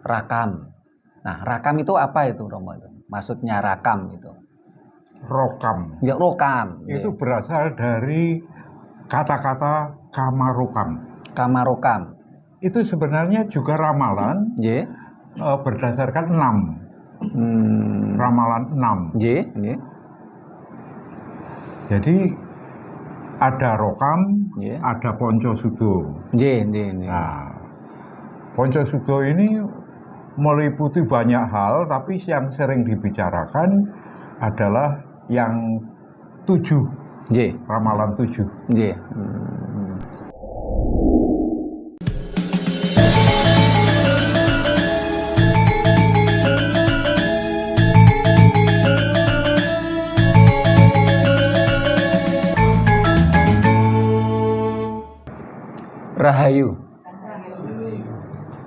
rakam. Nah, rakam itu apa itu, Romo? Maksudnya rakam itu? Rokam. Ya, rokam. Itu berasal dari kata-kata kamarokam. Kamarokam. Itu sebenarnya juga ramalan berdasarkan 6. Ramalan 6. Jadi ada rokam, ada Poncosudo. Nah, Poncosudo ini meliputi banyak hal, tapi yang sering dibicarakan adalah yang 7. Ramalan 7. Rahayu.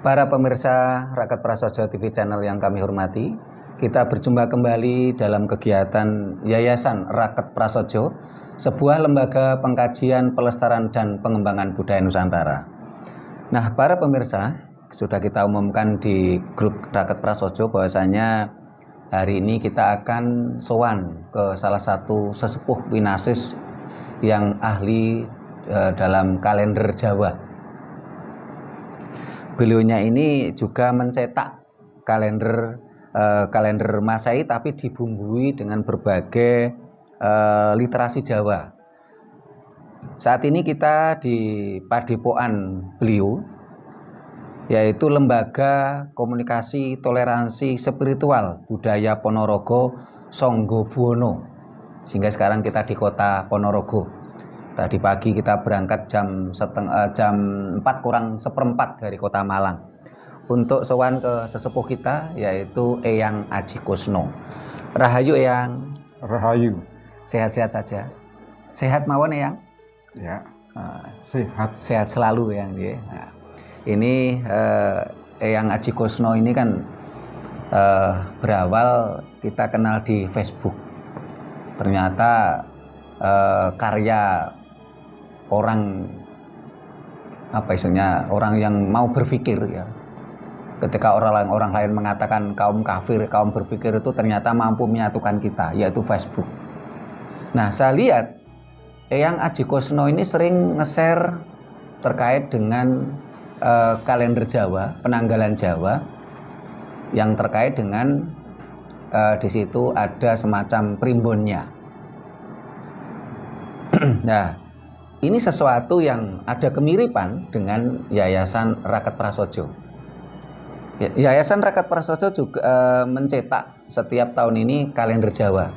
Para pemirsa Raket Prasojo TV channel yang kami hormati, kita berjumpa kembali dalam kegiatan Yayasan Raket Prasojo, sebuah lembaga pengkajian, pelestarian dan pengembangan budaya Nusantara. Nah, para pemirsa, sudah kita umumkan di grup Raket Prasojo bahwasanya hari ini kita akan sowan ke salah satu sesepuh winasis yang ahli dalam kalender Jawa. Beliaunya ini juga mencetak kalender Masehi, tapi dibumbui dengan berbagai literasi Jawa. Saat ini kita di padepokan beliau, yaitu Lembaga Komunikasi Toleransi Spiritual Budaya Ponorogo Sangga Buwana, sehingga sekarang kita di kota Ponorogo. Tadi pagi kita berangkat jam 4 kurang seperempat dari kota Malang untuk sowan ke sesepuh kita, yaitu Eyang Aji Kusno. Rahayu Eyang. Rahayu. Sehat-sehat saja. Sehat mawon Eyang? Ya. Sehat. Sehat selalu Eyang. Nah, ini Eyang Aji Kusno ini kan berawal kita kenal di Facebook. Ternyata karya orang orang yang mau berpikir ya. Ketika orang lain mengatakan kaum kafir, kaum berpikir itu ternyata mampu menyatukan kita, yaitu Facebook. Nah, saya lihat Eyang Aji Kusno ini sering nge-share terkait dengan kalender Jawa, penanggalan Jawa, yang terkait dengan di situ ada semacam primbonnya. Nah, ini sesuatu yang ada kemiripan dengan Yayasan Raket Prasojo. Yayasan Raket Prasojo juga mencetak setiap tahun ini kalender Jawa.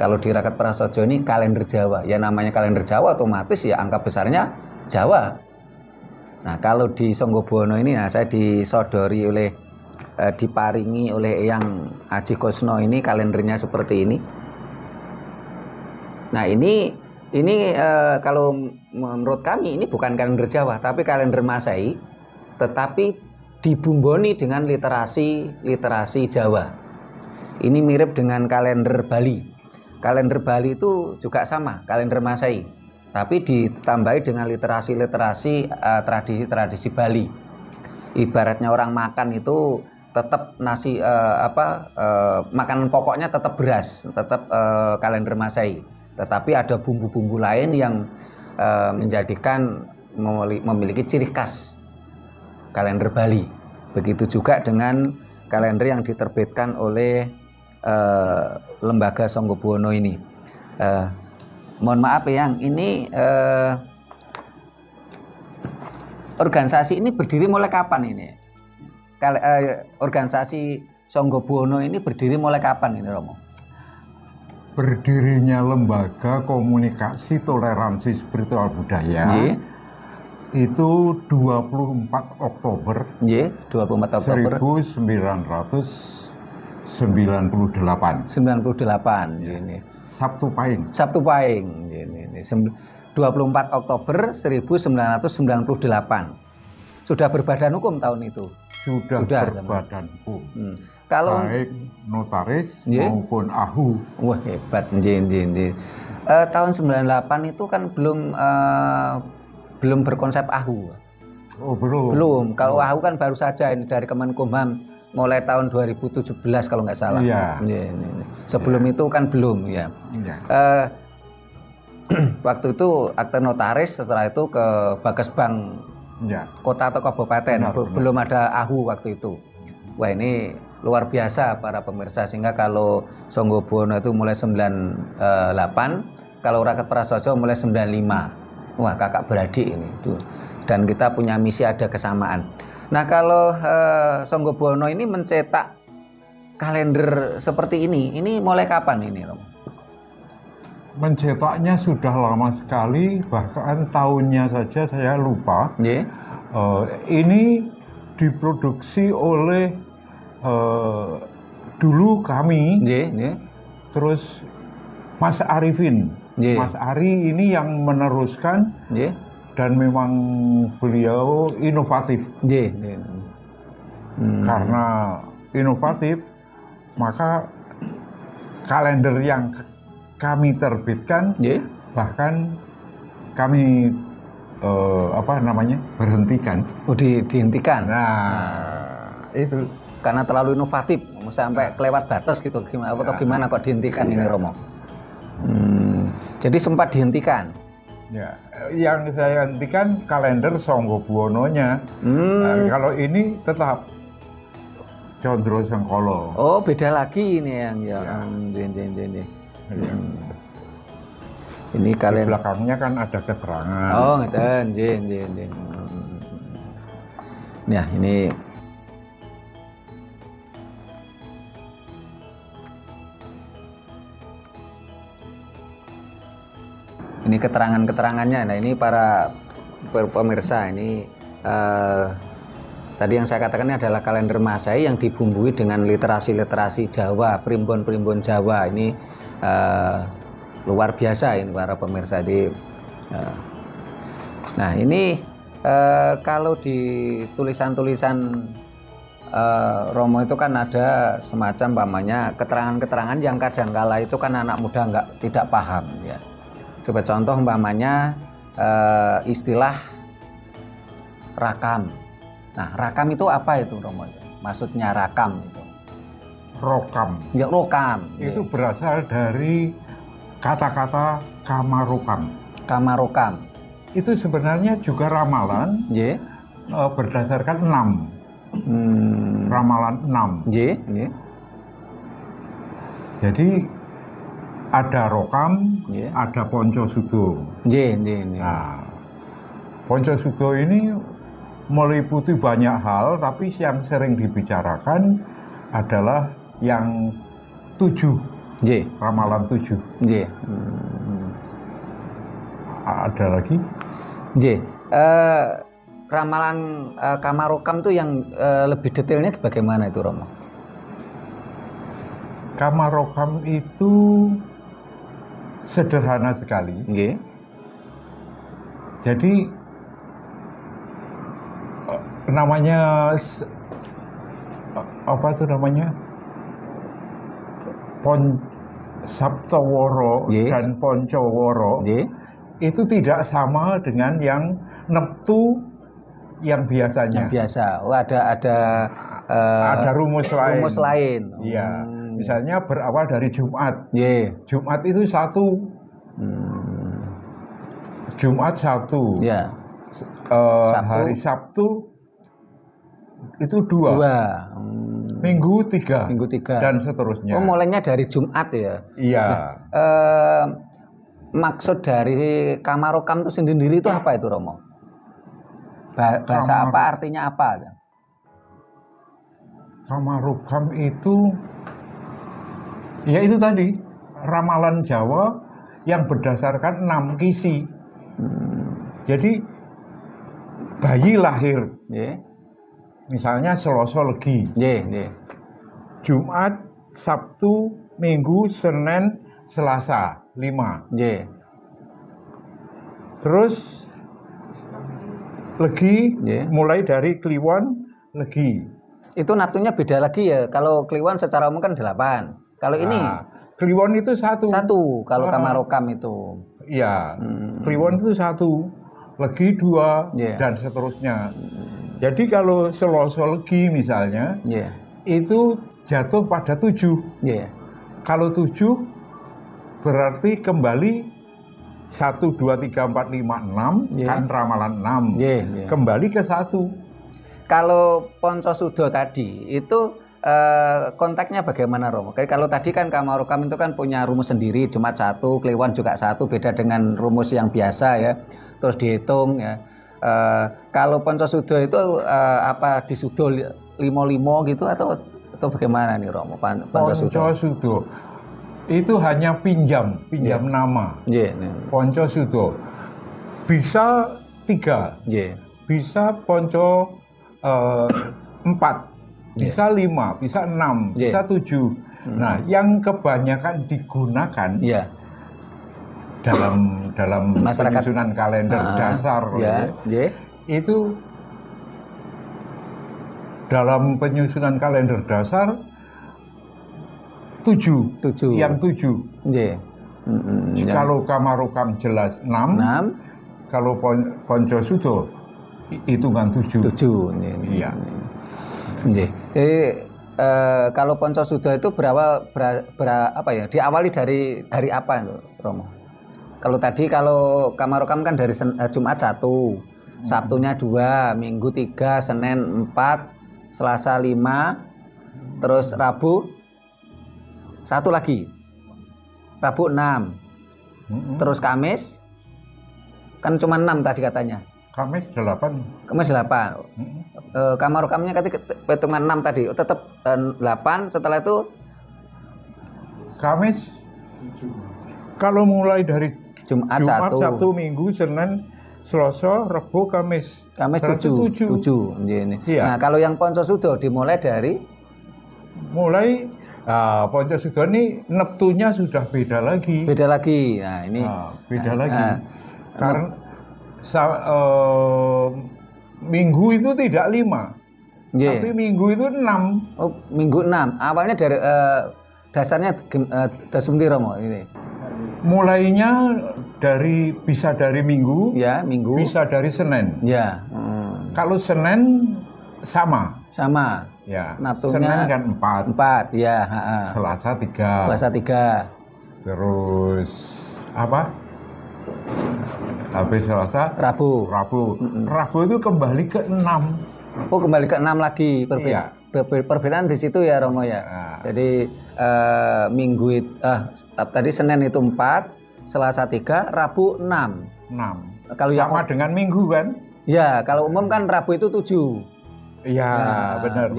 Kalau di Raket Prasojo ini kalender Jawa, ya namanya kalender Jawa otomatis ya angka besarnya Jawa. Nah, kalau di Sangga Buwana ini, saya disodori diparingi oleh Eyang Aji Kusno ini kalendernya seperti ini. Nah, ini kalau menurut kami ini bukan kalender Jawa, tapi kalender Masehi, tetapi dibumboni dengan literasi Jawa. Ini mirip dengan kalender Bali. Kalender Bali itu juga sama, kalender Masehi, tapi ditambahi dengan literasi tradisi Bali. Ibaratnya orang makan itu tetap nasi makanan pokoknya tetap beras, tetap kalender Masehi. Tetapi ada bumbu-bumbu lain yang menjadikan memiliki ciri khas kalender Bali. Begitu juga dengan kalender yang diterbitkan oleh Lembaga Sangga Buwana ini. Mohon maaf Eyang, ini organisasi ini berdiri mulai kapan ini? Organisasi Sangga Buwana ini berdiri mulai kapan ini, Romo? Berdirinya Lembaga Komunikasi Toleransi Spiritual Budaya itu 24 Oktober 1998. Ini. Sabtu Pahing. 24 Oktober 1998. Sudah berbadan hukum tahun itu. Sudah berbadan hukum. Kalau baik notaris maupun AHU. Wah, hebat. Tahun 98 itu kan belum berkonsep AHU. Oh, belum. Belum. Kalau AHU kan baru saja ini dari Kemenkumham mulai tahun 2017 kalau nggak salah. Iya. Sebelum itu kan belum ya. Iya. Waktu itu akte notaris, setelah itu ke Bakesbang kota atau kabupaten. Belum ada AHU waktu itu. Wah, ini luar biasa para pemirsa, sehingga kalau Songgobuwono itu mulai 98, kalau Raket Prasojo mulai 95. Wah, kakak beradik ini. Dan kita punya misi, ada kesamaan. Nah, kalau Songgobuwono ini mencetak kalender seperti ini mulai kapan ini, Romo? Mencetaknya sudah lama sekali, bahkan tahunnya saja saya lupa. Ini diproduksi oleh dulu kami, terus Mas Arifin. Mas Ari ini yang meneruskan. Dan memang beliau inovatif. Karena inovatif, maka kalender yang kami terbitkan, bahkan kami berhentikan. Dihentikan. Itu karena terlalu inovatif, sampai kelewat batas gitu. Gimana kok dihentikan ini, Romo? Jadi sempat dihentikan. Ya, yang saya hentikan kalender Songgobuwono-nya. Kalau ini tetap Condro Sengkolo. Oh, beda lagi ini yang Ini kalender. Di belakangnya kan ada keterangan. Oh, ngeten, Nah, ini keterangan-keterangannya. Nah, ini para pemirsa, ini tadi yang saya katakan ini adalah kalender Masehi yang dibumbui dengan literasi-literasi Jawa, primbon-primbon Jawa. Ini luar biasa ini para pemirsa. Nah, ini kalau di tulisan-tulisan Romo itu kan ada semacam pamannya keterangan-keterangan yang kadangkala itu kan anak muda tidak paham ya. Coba contoh umpamanya istilah rakam. Nah, rakam itu apa itu, Romo? Maksudnya rakam itu? Rokam. Ya, rokam. Itu berasal dari kata-kata kamarokam. Kamarokam. Itu sebenarnya juga ramalan. Berdasarkan 6. Ramalan 6. Jadi ada rokam, ada Poncosudo. Nah, Poncosudo ini meliputi banyak hal, tapi yang sering dibicarakan adalah yang 7. Ramalan 7. Ada lagi? Ramalan kamarokam itu yang lebih detailnya bagaimana itu, Romo? Kamarokam itu sederhana sekali. Jadi namanya apa itu namanya? Sabtoworo dan Poncoworo itu tidak sama dengan yang neptu yang biasanya. Yang biasa. Oh, ada rumus lain. Rumus lain. Iya. Misalnya berawal dari Jumat. Jumat itu 1. Jumat 1. Hari Sabtu itu 2. Minggu 3. Dan seterusnya. Oh, mulainya dari Jumat ya? Iya. Maksud dari kamarokam itu sendiri itu apa itu, Romo? Bahasa apa, artinya apa? Kamarokam itu, ya itu tadi, ramalan Jawa yang berdasarkan 6 kisi. Jadi bayi lahir, misalnya Selasa Legi, Jumat, Sabtu, Minggu, Senin, Selasa 5. Terus Legi mulai dari Kliwon, Legi. Itu naptunya beda lagi ya. Kalau Kliwon secara umum kan 8. Kalau ini Kliwon itu 1. Kalau kamarokam itu. Iya. Kliwon itu 1. legi 2, Yeah. dan seterusnya. Jadi kalau Selasa legi misalnya, Yeah. itu jatuh pada 7. Yeah. Kalau 7 berarti kembali 1, 2, 3, 4, 5, 6, Yeah. kan ramalan 6. Yeah, yeah. Kembali ke 1. Kalau Poncosudho tadi itu konteksnya bagaimana, Romo? Kayak kalau tadi kan Kamarukam itu kan punya rumus sendiri, Jumat 1, Kliwon juga 1, beda dengan rumus yang biasa ya. Terus dihitung ya. Kalau Poncosudho itu apa disudho 5 gitu atau bagaimana nih, Romo? Poncosudho. Poncosudho itu hanya pinjam Yeah. nama. Yeah. Poncosudho bisa 3, Yeah. bisa Ponco 4, bisa 5, bisa 6, Yeah. bisa 7. Nah, yang kebanyakan digunakan Yeah. dalam Masyarakat penyusunan kalender dasar ya, yeah. itu dalam penyusunan kalender dasar 7. Yang 7. Yeah. Kalau Kamarukam jelas 6. Kalau Poncosudho hitungan 7. 7. Iya. Yeah. Jadi kalau Poncosudho itu apa ya? Diawali dari apa itu, Romo? Kalau tadi kalau Kamarukam kan dari Jumat 1, Sabtunya 2, Minggu 3, Senin 4, Selasa 5, terus Rabu 1 lagi. Rabu 6. Terus Kamis kan cuma 6 tadi katanya. Kamis 8. Kamis 8. Kamarukamnya ketika hitungan 6 tadi, tetap 8, setelah itu Kamis. Kalau mulai dari Jumat, Sabtu, Minggu, Senin, Selasa, Rabu, Kamis. Kamis 7. Iya. Nah, kalau yang Poncosudho dimulai dari Poncosudho ini Neptunya sudah beda lagi. Nah, ini beda lagi. Karena Minggu itu tidak 5. Yeah. Tapi Minggu itu 6. Oh, Minggu 6. Awalnya dari dasarnya Dasumti, Romo ini. Mulainya bisa dari Minggu. Ya, Minggu. Bisa dari Senin. Ya. Kalau Senin sama. Ya. Neptunya Senin kan 4. Ya. Selasa 3. Terus apa? Habis Selasa. Rabu. Rabu itu kembali ke 6. Oh, kembali ke 6 lagi. Iya. Perbedaan di situ ya, Romo ya. Jadi Minggu tadi Senin itu 4, Selasa 3, Rabu 6. Kalau sama dengan Minggu kan? Ya, kalau umum kan Rabu itu 7. Iya, benar.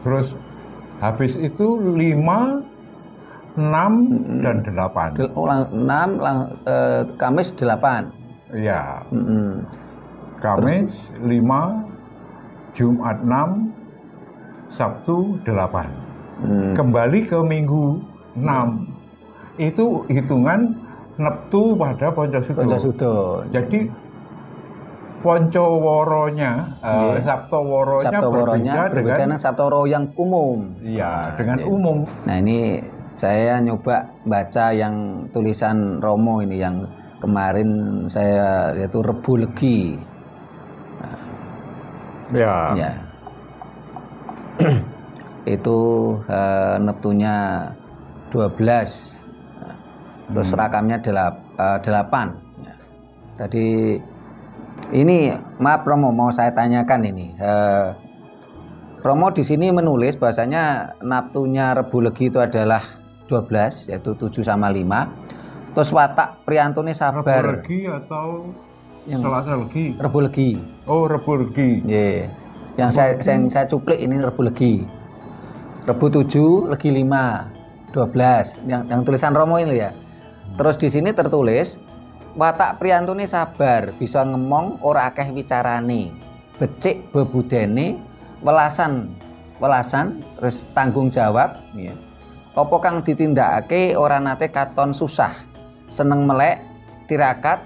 Terus habis itu 5, 6 dan 8. 6 Kamis 8. Iya. Kamis 5, Jumat 6, Sabtu 8. Kembali ke Minggu 6. Itu hitungan Neptu pada Poncosudho. Jadi Poncoworonya, Saptoworonya berbeda dengan Saptoworo yang umum. Iya, dengan umum. Nah, ini saya nyoba baca yang tulisan Romo ini yang kemarin saya yaitu Rebu Legi. Ya. Itu Neptunya 12. Terus rakamnya 8. Jadi ini maaf Romo, mau saya tanyakan ini. Romo di sini menulis bahasanya Neptunya Rebu Legi itu adalah 12, yaitu 7 sama 5. Terus watak Priyantune Sabar. Rebu Legi atau Selasa Legi? Rebu Legi. Oh, Rebu Legi. Yeah. Yang saya cuplik ini Rebu Legi. Rebu 7, Legi 5, 12. Yang tulisan Romo ini ya. Terus di sini tertulis watak Priyantune sabar, bisa ngemong ora akeh wicarane. Becik bebudene, welasan, terus tanggung jawab, ya. Apa kang ditindakake ora nate katon susah. Seneng melek, tirakat,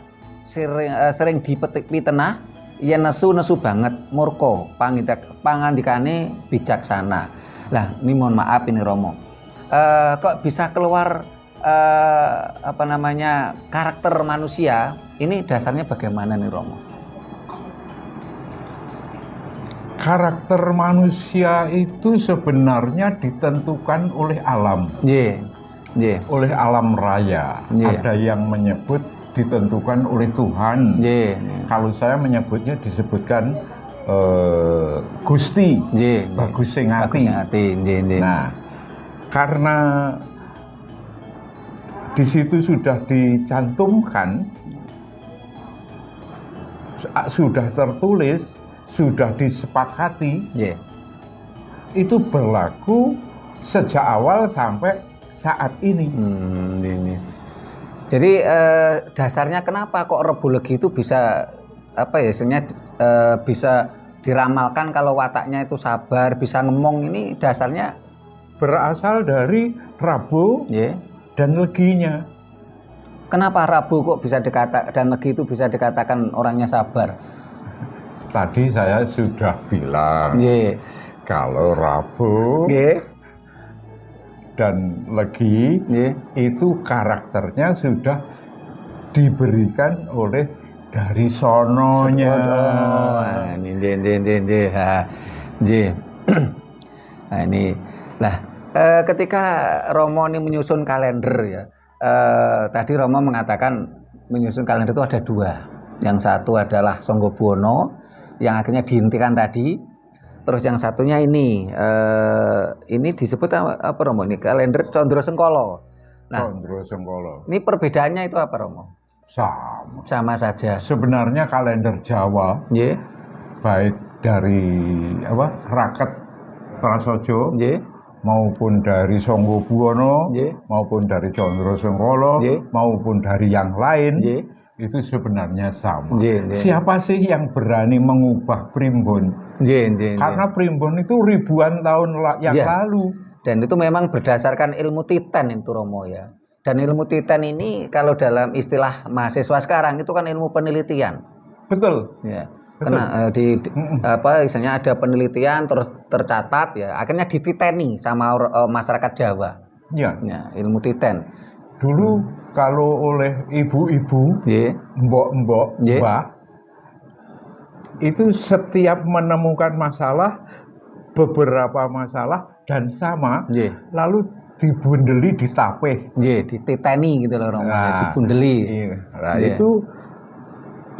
sering dipitenah, yen nesu banget, murka, pangandikane bijaksana. Lah, ini mohon maaf ini Romo. Kok bisa keluar apa namanya, karakter manusia ini dasarnya bagaimana nih Romo? Karakter manusia itu sebenarnya ditentukan oleh alam, oleh alam raya. Ada yang menyebut ditentukan oleh Tuhan. Kalau saya menyebutnya disebutkan Gusti, bagus sing ati. Nah, karena di situ sudah dicantumkan, sudah tertulis, sudah disepakati, itu berlaku sejak awal sampai saat ini. Jadi dasarnya kenapa kok Rebo Legi itu bisa apa ya, bisa diramalkan kalau wataknya itu sabar, bisa ngemong, ini dasarnya berasal dari Rabu dan Leginya. Kenapa Rabu kok bisa dikatakan dan Legi itu bisa dikatakan orangnya sabar? Tadi saya sudah bilang, kalau Rabu dan Legi itu karakternya sudah diberikan oleh dari sononya. Nah ini lah, ketika Romo ini menyusun kalender ya, tadi Romo mengatakan menyusun kalender itu ada dua. Yang satu adalah Sanggabuana yang akhirnya dihentikan tadi. Terus yang satunya ini disebut apa Romo? Ini kalender Condro Sengkolo. Nah, Condro Sengkolo. Ini perbedaannya itu apa Romo? Sama saja. Sebenarnya kalender Jawa, baik dari Raket Prasojo, maupun dari Sanggabuana, maupun dari Condro Sengkolo, maupun dari yang lain, itu sebenarnya sama. Siapa sih yang berani mengubah primbon? Karena primbon itu ribuan tahun yang lalu. Dan itu memang berdasarkan ilmu Titan itu Romo ya. Dan ilmu Titan ini kalau dalam istilah mahasiswa sekarang itu kan ilmu penelitian. Betul. Ya. Karena misalnya ada penelitian terus tercatat ya, akhirnya dititeni sama masyarakat Jawa. Ya, ilmu Titan. Dulu kalau oleh ibu-ibu, mbok-mbok, mbah, itu setiap menemukan masalah, beberapa masalah dan sama, lalu dibundeli, ditapeh, dititeni gitu loh Romo, dibundeli. Nah, itu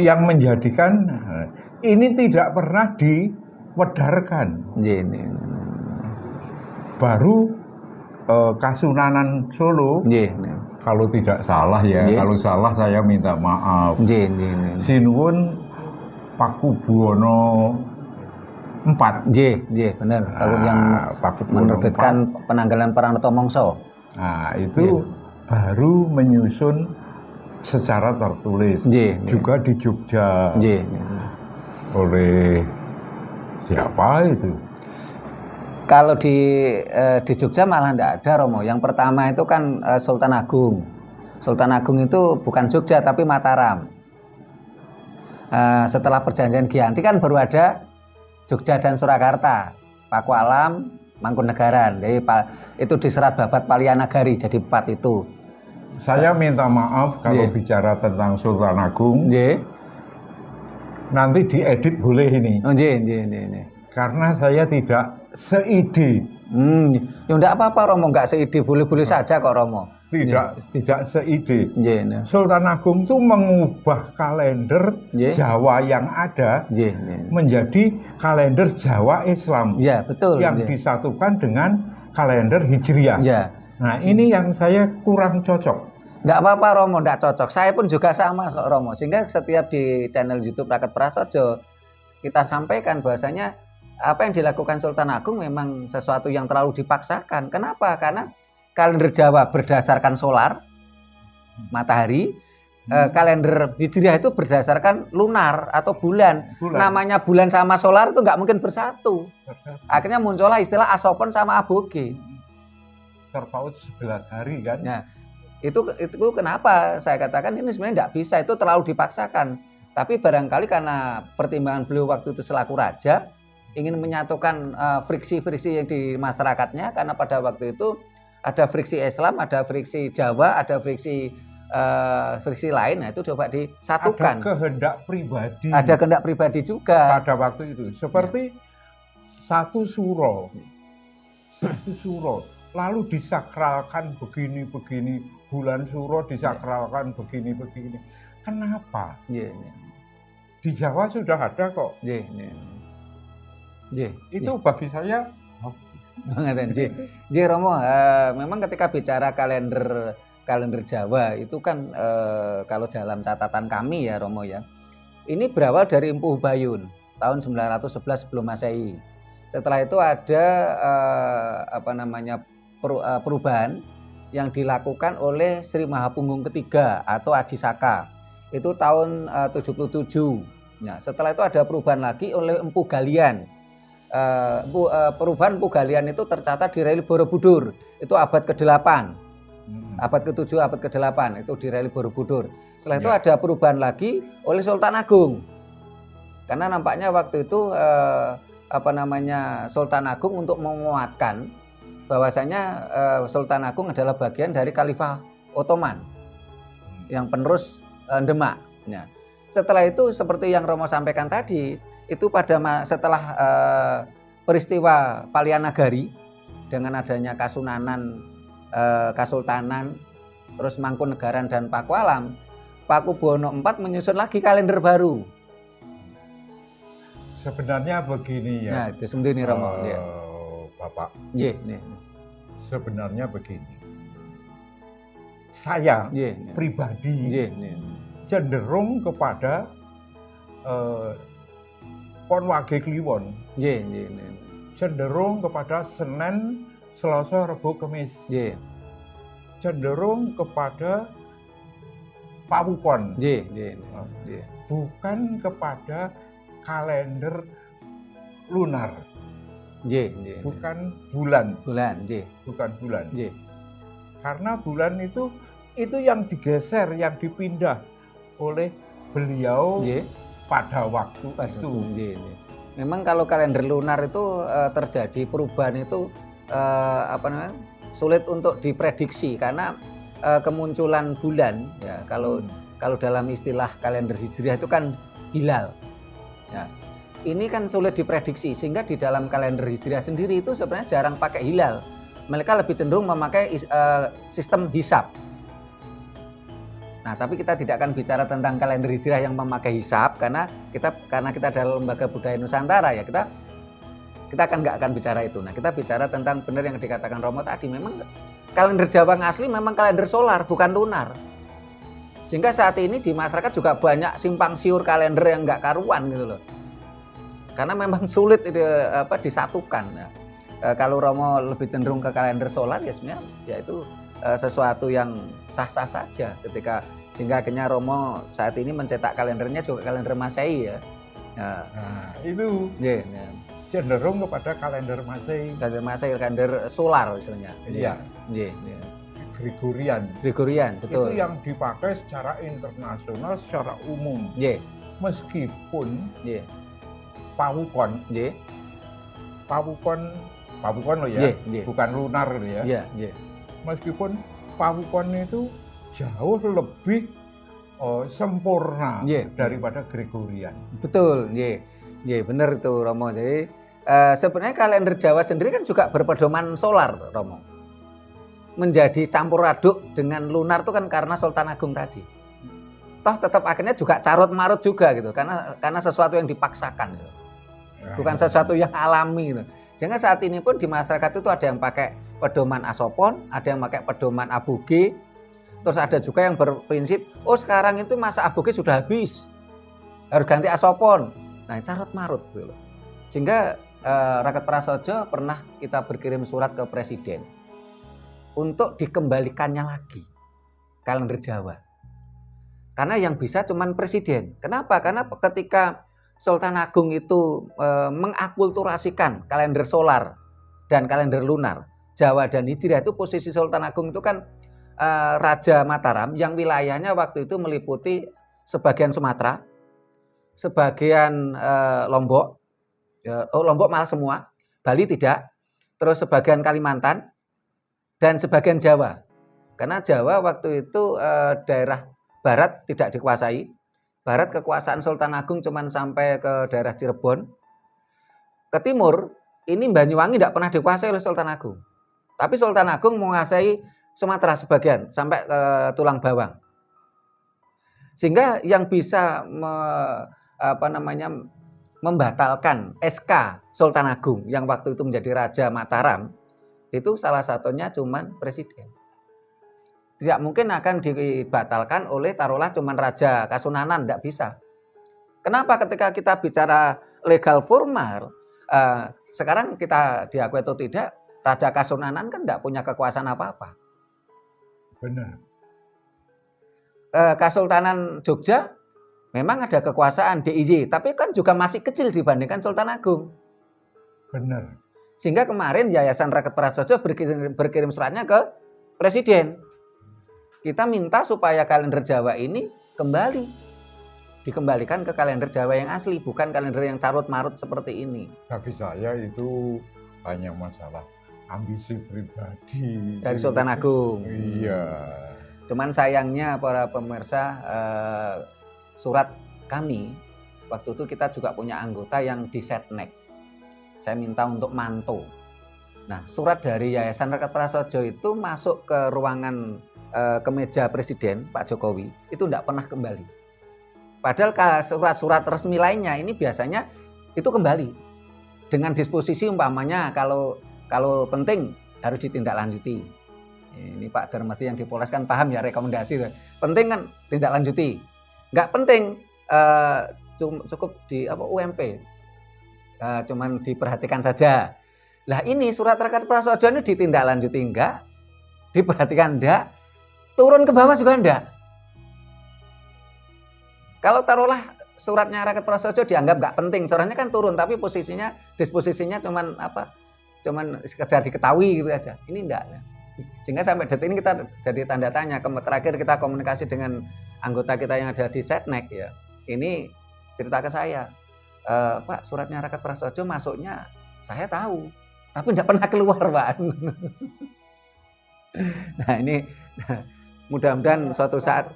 yang menjadikan ini tidak pernah diwedarkan. Baru Kasunanan Solo, kalau tidak salah ya, kalau salah saya minta maaf. Sinuwun Pakubuwono IV. Benar. Yang menerbitkan penanggalan Pranoto Mongso. Nah, itu baru menyusun secara tertulis. Juga di Jogja. Oleh siapa itu? Kalau di Jogja malah tidak ada Romo. Yang pertama itu kan Sultan Agung. Sultan Agung itu bukan Jogja tapi Mataram. Setelah perjanjian Giyanti kan baru ada Jogja dan Surakarta, Pakualam, Mangkunegaran. Jadi itu diserat Babat Palianagari, jadi 4 itu. Saya minta maaf kalau bicara tentang Sultan Agung. Nanti diedit boleh ini. Karena saya tidak seide. Ya enggak apa-apa Romo, enggak seide, boleh-boleh saja kok Romo. Tidak seide. Sultan Agung itu mengubah kalender Jawa yang ada menjadi kalender Jawa Islam. Betul. Yang disatukan dengan kalender Hijriah. Nah, ini yang saya kurang cocok. Enggak apa-apa Romo, enggak cocok. Saya pun juga sama Romo. Sehingga setiap di channel YouTube Raket Prasojo kita sampaikan bahwasanya apa yang dilakukan Sultan Agung memang sesuatu yang terlalu dipaksakan. Kenapa? Karena kalender Jawa berdasarkan solar, matahari, kalender Hijriah itu berdasarkan lunar atau bulan. Namanya bulan sama solar itu nggak mungkin bersatu. Akhirnya muncullah istilah asopon sama aboge. Terpaut 11 hari kan? Nah, itu kenapa saya katakan ini sebenarnya nggak bisa, itu terlalu dipaksakan. Tapi barangkali karena pertimbangan beliau waktu itu selaku raja ingin menyatukan friksi-friksi yang di masyarakatnya, karena pada waktu itu ada friksi Islam, ada friksi Jawa, ada friksi lain. Nah, itu coba disatukan. Ada kehendak pribadi. Ada kehendak pribadi juga. Pada waktu itu. Seperti satu suro. Satu suro. Lalu disakralkan begini-begini. Bulan suro disakralkan begini-begini. Kenapa? Di Jawa sudah ada kok. Itu bagi saya Romo, memang ketika bicara kalender Jawa itu kan kalau dalam catatan kami ya Romo ya, ini berawal dari Empu Hubayun tahun 911 sebelum Masehi. Setelah itu ada perubahan yang dilakukan oleh Sri Mahapunggung ketiga atau Aji Saka. Itu tahun 77. Nah, setelah itu ada perubahan lagi oleh Empu Galian. Perubahan Empu Galian itu tercatat di Reli Borobudur. Itu abad ke-8. Abad ke-7, abad ke-8 itu di Reli Borobudur. Setelah itu ada perubahan lagi oleh Sultan Agung. Karena nampaknya waktu itu Sultan Agung untuk menguatkan bahwasanya Sultan Agung adalah bagian dari Khalifah Ottoman yang penerus Demak. Nah, setelah itu seperti yang Romo sampaikan tadi, itu setelah peristiwa Palianagari dengan adanya Kasunanan, Kasultanan, terus Mangkunegaran dan Pakualam, Pakubuwono IV menyusun lagi kalender baru. Sebenarnya begini ya. Nah, itu sendiri Romo. Bapak. Sebenarnya begini. Saya pribadi cenderung kepada Pon Wage Kliwon. Cenderung kepada Senin, Selasa, Rebo, Kamis. Cenderung kepada Pawukon. Bukan kepada kalender lunar. Bukan bulan. Bukan bulan. Karena bulan itu yang digeser, yang dipindah oleh beliau pada waktu itu. Memang kalau kalender lunar itu terjadi perubahan itu sulit untuk diprediksi karena kemunculan bulan ya kalau dalam istilah kalender Hijriah itu kan hilal. Ya, ini kan sulit diprediksi sehingga di dalam kalender Hijriah sendiri itu sebenarnya jarang pakai hilal. Mereka lebih cenderung memakai sistem hisab. Nah, tapi kita tidak akan bicara tentang kalender Hijriah yang memakai hisab karena kita adalah lembaga budaya Nusantara ya kita nggak akan bicara itu. Nah, kita bicara tentang benar yang dikatakan Romo tadi. Memang kalender Jawa asli memang kalender solar bukan lunar. Sehingga saat ini di masyarakat juga banyak simpang siur kalender yang nggak karuan gitu loh. Karena memang sulit disatukan. Nah, kalau Romo lebih cenderung ke kalender solar ya sebenarnya ya itu sesuatu yang sah-sah saja sehingga akhirnya Romo saat ini mencetak kalendernya juga kalender Masehi ya. Nah, itu cenderung kepada kalender Masehi. Kalender solar istilahnya. Iya. Gregorian, betul. Itu yang dipakai secara internasional, secara umum. Meskipun Pawukon, Pawukon loh ya, bukan lunar loh ya. Meskipun Pawukon itu jauh lebih sempurna daripada Gregorian. Betul, benar itu Romo. Jadi sebenarnya kalender Jawa sendiri kan juga berpedoman solar, Romo. Menjadi campur aduk dengan lunar itu kan karena Sultan Agung tadi. Toh tetap akhirnya juga carut marut juga gitu, karena sesuatu yang dipaksakan gitu. Bukan sesuatu yang alami gitu. Sehingga saat ini pun di masyarakat itu ada yang pakai pedoman Asopon, ada yang pakai pedoman Aboge. Terus ada juga yang berprinsip, oh sekarang itu masa Aboge sudah habis, harus ganti Asopon. Nah, carut marut gitu. Sehingga Raket Prasaja pernah kita berkirim surat ke Presiden untuk dikembalikannya lagi kalender Jawa. Karena yang bisa cuman Presiden. Kenapa? Karena ketika Sultan Agung itu mengakulturasikan kalender solar dan kalender lunar, Jawa dan Hijriah, itu posisi Sultan Agung itu kan Raja Mataram yang wilayahnya waktu itu meliputi sebagian Sumatera, sebagian Lombok, Lombok malah semua, Bali tidak, terus sebagian Kalimantan, dan sebagian Jawa. Karena Jawa waktu itu daerah barat tidak dikuasai. Barat kekuasaan Sultan Agung cuma sampai ke daerah Cirebon. Ke timur, ini Banyuwangi tidak pernah dikuasai oleh Sultan Agung. Tapi Sultan Agung menguasai Sumatera sebagian sampai ke Tulang Bawang. Sehingga yang bisa membatalkan SK Sultan Agung yang waktu itu menjadi Raja Mataram, itu salah satunya cuma presiden. Tidak mungkin akan dibatalkan oleh taruhlah cuma Raja Kasunanan, tidak bisa. Kenapa ketika kita bicara legal formal, sekarang kita diakui atau tidak, Raja Kasunanan kan tidak punya kekuasaan apa-apa. Benar. Kesultanan Jogja memang ada kekuasaan DIY, tapi kan juga masih kecil dibandingkan Sultan Agung. Benar. Sehingga kemarin Yayasan Rakyat Prasojo berkirim suratnya ke Presiden. Kita minta supaya kalender Jawa ini dikembalikan ke kalender Jawa yang asli, bukan kalender yang carut-marut seperti ini. Bagi saya itu hanya masalah ambisi pribadi dari Sultan Agung. Iya. Cuman sayangnya para pemirsa, surat kami waktu itu kita juga punya anggota yang di setnek. Saya minta untuk manto. Nah, surat dari Yayasan Rakyat Prasojo itu masuk ke ruangan ke meja Presiden Pak Jokowi, itu tidak pernah kembali. Padahal surat-surat resmi lainnya ini biasanya itu kembali dengan disposisi umpamanya kalau penting harus ditindaklanjuti. Ini Pak Darmadi yang di Polres kan paham ya rekomendasi. Penting kan tindak lanjuti. Nggak penting cukup di UMP. Cuman diperhatikan saja. Lah ini surat Rakyat Prasojo ini ditindaklanjuti enggak, diperhatikan enggak, turun ke bawah juga enggak. Kalau taruhlah suratnya Rakyat Prasojo dianggap nggak penting, suratnya kan turun, tapi disposisinya cuman sekedar diketahui gitu aja. Ini enggak. Sehingga sampai detik ini kita jadi tanda tanya. Terakhir kita komunikasi dengan anggota kita yang ada di Setnek ya. Ini cerita ke saya, Pak, suratnya Rakyat Prasojo masuknya saya tahu, tapi tidak pernah keluar, Pak. Nah ini mudah-mudahan suatu saat.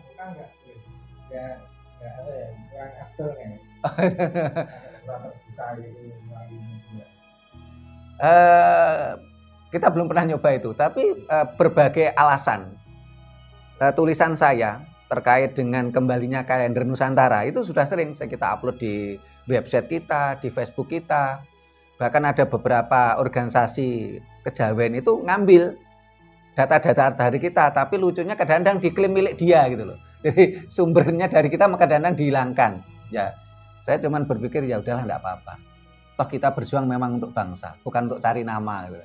Kita belum pernah nyoba itu, tapi berbagai alasan tulisan saya terkait dengan kembalinya kalender Nusantara itu sudah sering kita upload di website kita, di Facebook kita. Bahkan ada beberapa organisasi kejawen itu ngambil data-data dari kita, tapi lucunya kadang-kadang diklaim milik dia gitu loh. Jadi sumbernya dari kita kadang-kadang dihilangkan. Ya, saya cuman berpikir ya udahlah enggak apa-apa. Toh kita berjuang memang untuk bangsa, bukan untuk cari nama gitu.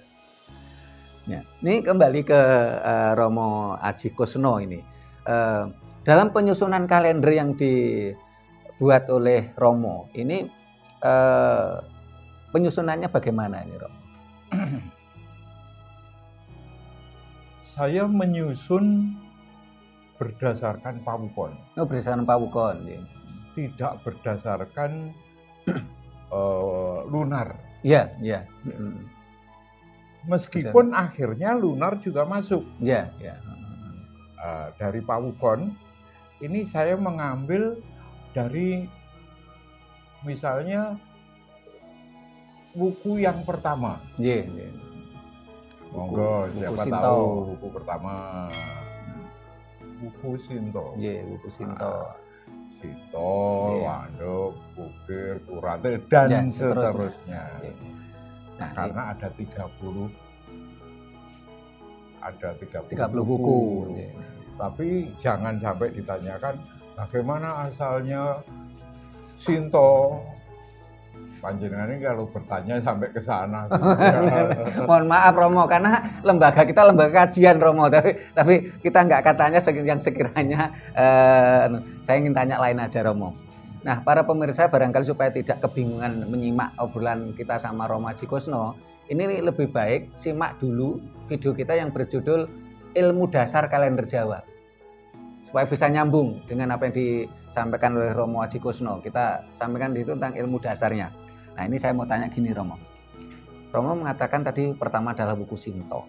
Ya, ini kembali ke Romo Aji Kusno ini. Dalam penyusunan kalender yang dibuat oleh Romo, ini penyusunannya bagaimana ini, Romo? Saya menyusun berdasarkan pawukon. Oh, berdasarkan pawukon. Ya. Tidak berdasarkan lunar. Iya, iya. Meskipun akhirnya lunar juga masuk. Iya, iya. Dari pawukon, ini saya mengambil dari misalnya buku yang pertama. Iya, iya. Monggo, siapa tahu buku pertama. Buku Sinto. Iya, buku Sinto. Sinto, Wanduk, Bukir, Kurate, dan seterusnya. Nah, karena ada 30 buku. Tapi jangan sampai ditanyakan bagaimana asalnya Sinto. Panjenengan ini kalau bertanya sampai ke sana. Mohon maaf Romo, karena lembaga kita lembaga kajian Romo, tapi kita nggak katanya yang sekiranya saya ingin tanya lain aja Romo. Nah, para pemirsa barangkali supaya tidak kebingungan menyimak obrolan kita sama Romo Aji Kusno, ini lebih baik simak dulu video kita yang berjudul Ilmu Dasar Kalender Jawa. Supaya bisa nyambung dengan apa yang disampaikan oleh Romo Aji Kusno. Kita sampaikan itu tentang ilmu dasarnya. Nah, ini saya mau tanya gini Romo. Romo mengatakan tadi pertama adalah buku Sinto.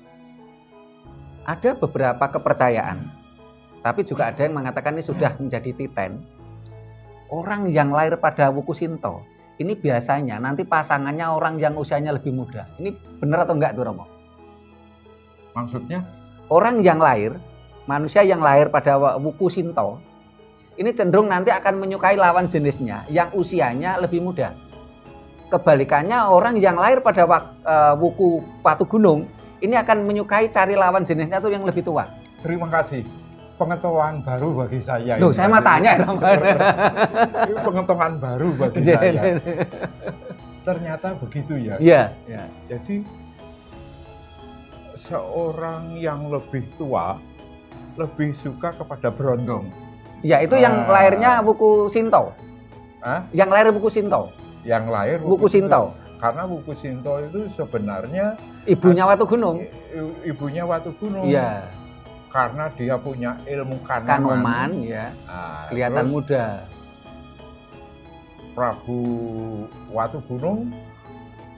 ada beberapa kepercayaan, tapi juga ada yang mengatakan ini sudah menjadi titen. Orang yang lahir pada wuku Shinto, ini biasanya nanti pasangannya orang yang usianya lebih muda. Ini benar atau enggak tuh Romo? Maksudnya? Orang yang lahir, manusia yang lahir pada wuku Shinto, ini cenderung nanti akan menyukai lawan jenisnya yang usianya lebih muda. Kebalikannya orang yang lahir pada wuku Watu Gunung, ini akan menyukai cari lawan jenisnya tuh yang lebih tua. Terima kasih. Pengetahuan baru bagi saya. Loh, saya mau tanya. Ini pengetahuan baru bagi saya. Ternyata begitu ya. Iya. Ya. Jadi seorang yang lebih tua lebih suka kepada berondong. Ya, itu yang lahirnya wuku Shinto. Yang lahir wuku Shinto. Yang lahir wuku Shinto. Karena wuku Shinto itu sebenarnya ibunya Watu Gunung. Ibunya Watu Gunung. Iya. Karena dia punya ilmu kanoman ya. Nah, kelihatan muda. Prabu Watu Gunung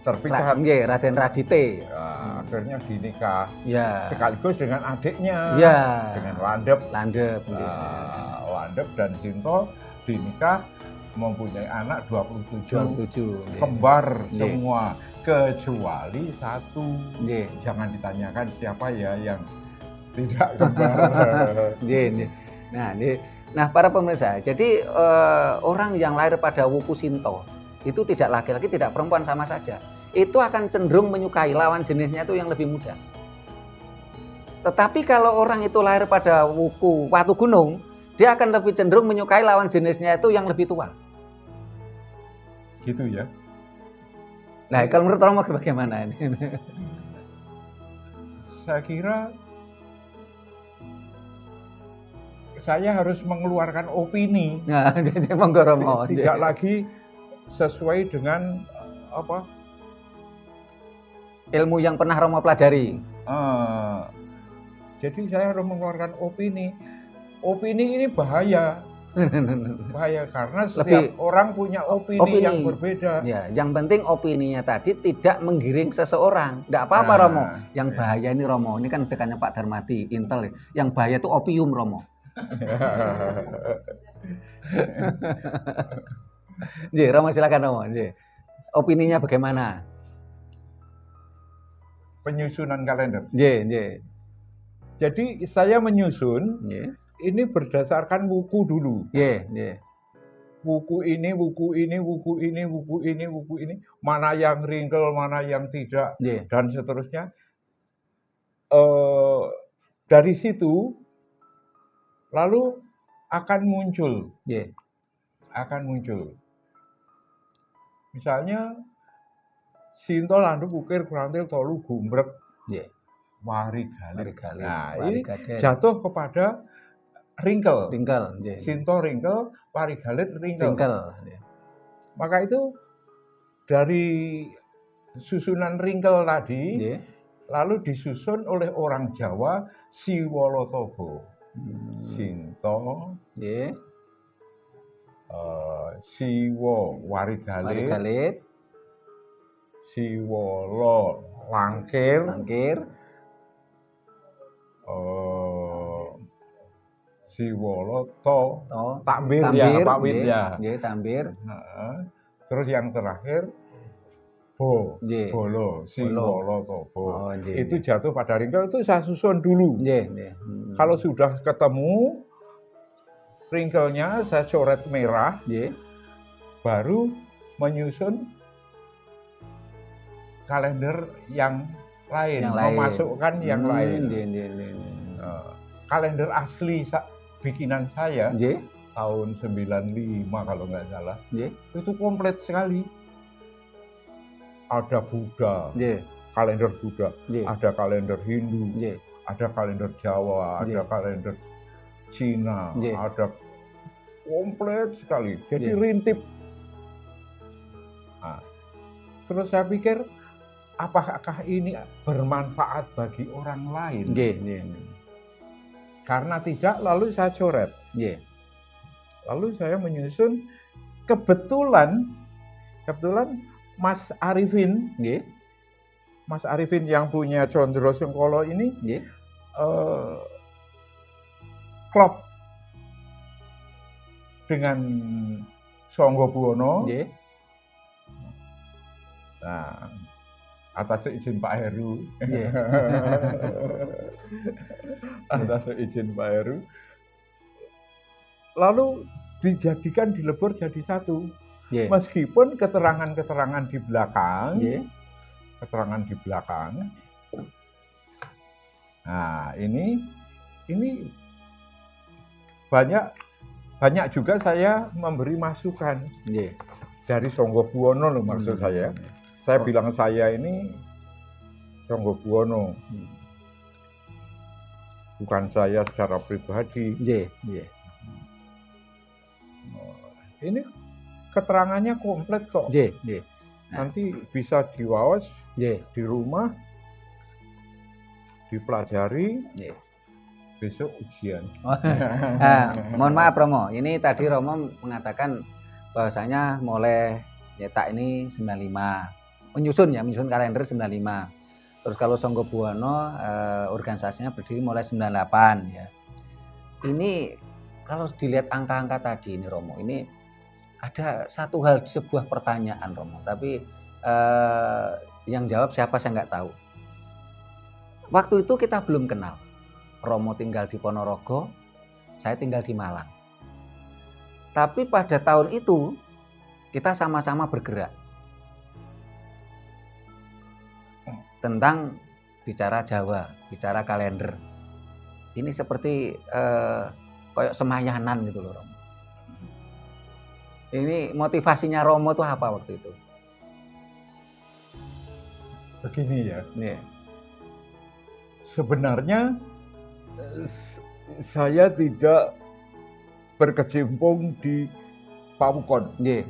terpikat. Raden Radite. Nah, akhirnya dinikah. Ya. Sekaligus dengan adiknya. Ya. Dengan Landep. Landep. Landep dan Shinto dinikah, mempunyai anak 27 kembar semua kecuali satu. Jangan ditanyakan siapa ya yang tidak kembar. Nah, para pemirsa, jadi orang yang lahir pada wuku Shinto itu tidak laki-laki, tidak perempuan, sama saja. Itu akan cenderung menyukai lawan jenisnya itu yang lebih muda. Tetapi kalau orang itu lahir pada wuku Watu Gunung, dia akan lebih cenderung menyukai lawan jenisnya itu yang lebih tua. Gitu ya. Nah, kalau menurut Romo bagaimana ini? Saya kira saya harus mengeluarkan opini. Nah, jadi monggo Romo. Tidak lagi sesuai dengan apa? Ilmu yang pernah Romo pelajari. Jadi saya harus mengeluarkan opini. Opini ini bahaya. Bahaya karena setiap orang punya opini yang berbeda. Ya, yang penting opininya tadi tidak menggiring seseorang. Tidak apa-apa Romo. Yang bahaya ini Romo, ini kan dekannya Pak Darmadi, Intel. Yang bahaya itu opium Romo. Romo silakan Romo. Opininya bagaimana? Penyusunan kalender. Jadi saya menyusun. Ini berdasarkan wuku dulu. Wuku ini, wuku ini, wuku ini, wuku ini, wuku ini. Mana yang wrinkle, mana yang tidak, dan seterusnya. Dari situ, lalu akan muncul. Akan muncul. Misalnya, Shinto Landep Ukir Kurantil Tolu Gumbrek. Wari Galit. Nah, ini jatuh kepada wrinkle. Shinto wrinkle, Wari Galit wrinkle. Maka itu dari susunan wrinkle tadi, lalu disusun oleh orang Jawa Siwolotobo. Shinto, Siwo Wari Galit, Siwolo Langkir, Siwolo Tambir ya, Pak Wid ya. Tambir. Terus yang terakhir Bolo, Siwolo Tobo. Itu jatuh pada wrinkle, itu saya susun dulu. Kalau sudah ketemu wrinkle-nya, saya coret merah. Baru menyusun kalender yang lain, memasukkan yang lain. Kalender asli bikinan saya tahun 95 kalau nggak salah, itu komplit sekali. Ada Buddha, kalender Buddha, ada kalender Hindu, ada kalender Jawa, ada kalender Cina, ada komplit sekali. Jadi rintip. Nah, terus saya pikir, apakah ini bermanfaat bagi orang lain? Karena tidak, lalu saya coret. Lalu saya menyusun, kebetulan Mas Arifin yang punya Condro Sengkolo ini klop dengan Sanggabuwana. Nah, atas izin Pak Heru. Atas izin Pak Heru. Lalu dijadikan, dilebur jadi satu. Meskipun keterangan-keterangan di belakang, keterangan di belakang. Nah, ini banyak juga saya memberi masukan dari Sanggabuwana loh, maksud saya. Saya bilang saya ini Sanggabuwana, bukan saya secara pribadi. Ini keterangannya komplit kok. Nanti bisa diwaos di rumah, dipelajari. Besok ujian. Mohon maaf Romo, ini tadi Romo mengatakan bahwasanya mulai nyetak ini 95, menyusun kalender 95. Terus kalau Sanggabuwana organisasinya berdiri mulai 98 ya. Ini kalau dilihat angka-angka tadi ini Romo, ini ada satu hal, sebuah pertanyaan Romo, tapi yang jawab siapa saya nggak tahu. Waktu itu kita belum kenal. Romo tinggal di Ponorogo, saya tinggal di Malang. Tapi pada tahun itu kita sama-sama bergerak tentang bicara Jawa, bicara kalender. Ini seperti kayak semayanan gitu loh Romo. Ini motivasinya Romo itu apa waktu itu? Begini ya. Sebenarnya saya tidak berkecimpung di Pawukon, di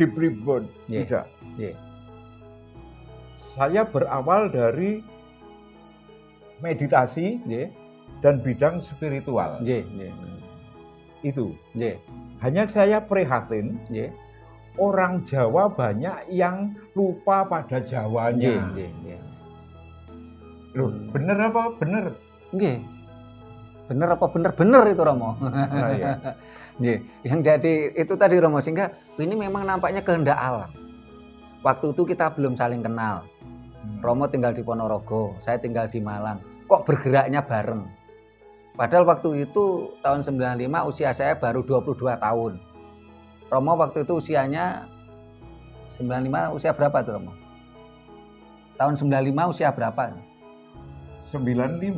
Primbon, tidak. Saya berawal dari meditasi dan bidang spiritual. Itu. Hanya saya prihatin, orang Jawa banyak yang lupa pada Jawanya. Loh, bener apa bener? Bener apa bener itu Romo. Yang jadi itu tadi Romo, sehingga ini memang nampaknya kehendak alam. Waktu itu kita belum saling kenal. Romo tinggal di Ponorogo, saya tinggal di Malang. Kok bergeraknya bareng? Padahal waktu itu tahun 95 usia saya baru 22 tahun. Romo waktu itu usianya 95 usia berapa tuh Romo? Tahun 95 usia berapa? 95.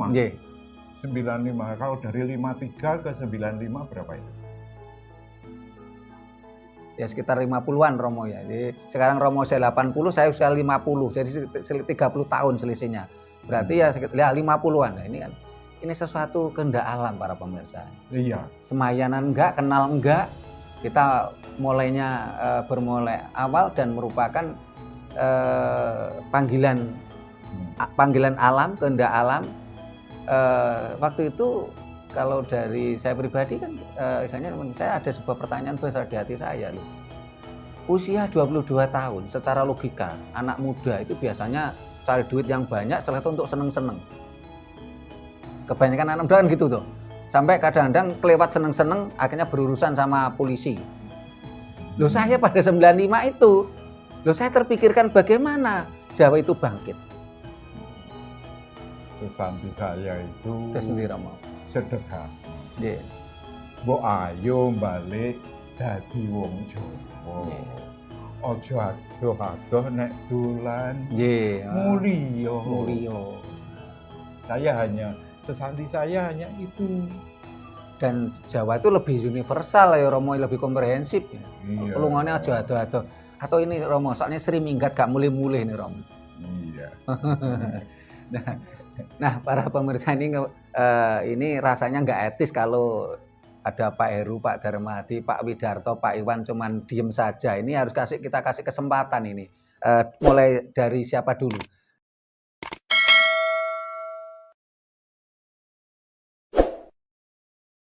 95. Kalau dari 53 ke 95 berapa itu? Ya sekitar 50-an Romo ya. Jadi sekarang Romo saya 80, saya usia 50. Jadi 30 tahun selisihnya. Berarti ya sekitar 50-an. Nah, ini kan ini sesuatu kehendak alam para pemirsa. Iya. Semayanan enggak, kenal enggak. Kita mulainya bermulai awal dan merupakan panggilan alam, kehendak alam. Waktu itu kalau dari saya pribadi kan misalnya saya ada sebuah pertanyaan besar di hati saya loh. Usia 22 tahun secara logika anak muda itu biasanya cari duit yang banyak setelah itu untuk seneng-seneng. Kebanyakan anak muda kan gitu tuh. Sampai kadang-kadang kelewat seneng-seneng akhirnya berurusan sama polisi. Loh saya pada 95 itu, loh saya terpikirkan bagaimana Jawa itu bangkit. Sesanti saya itu sederhana. Mbok ayo balik dadi wong Jawa. Aja adoh-adoh nek dolan. Mulya. Sesanti saya hanya itu. Dan Jawa itu lebih universal ya Romo, lebih komprehensif ya. Iya. Lungone aja adoh-adoh. Atau ini Romo, soalnya sering minggat gak mulih-mulih nih Romo. Iya. Nah, para pemirsa ini rasanya nggak etis kalau ada Pak Heru, Pak Darmadi, Pak Widarto, Pak Iwan cuman diem saja. Ini harus kita kasih kesempatan ini. Mulai dari siapa dulu?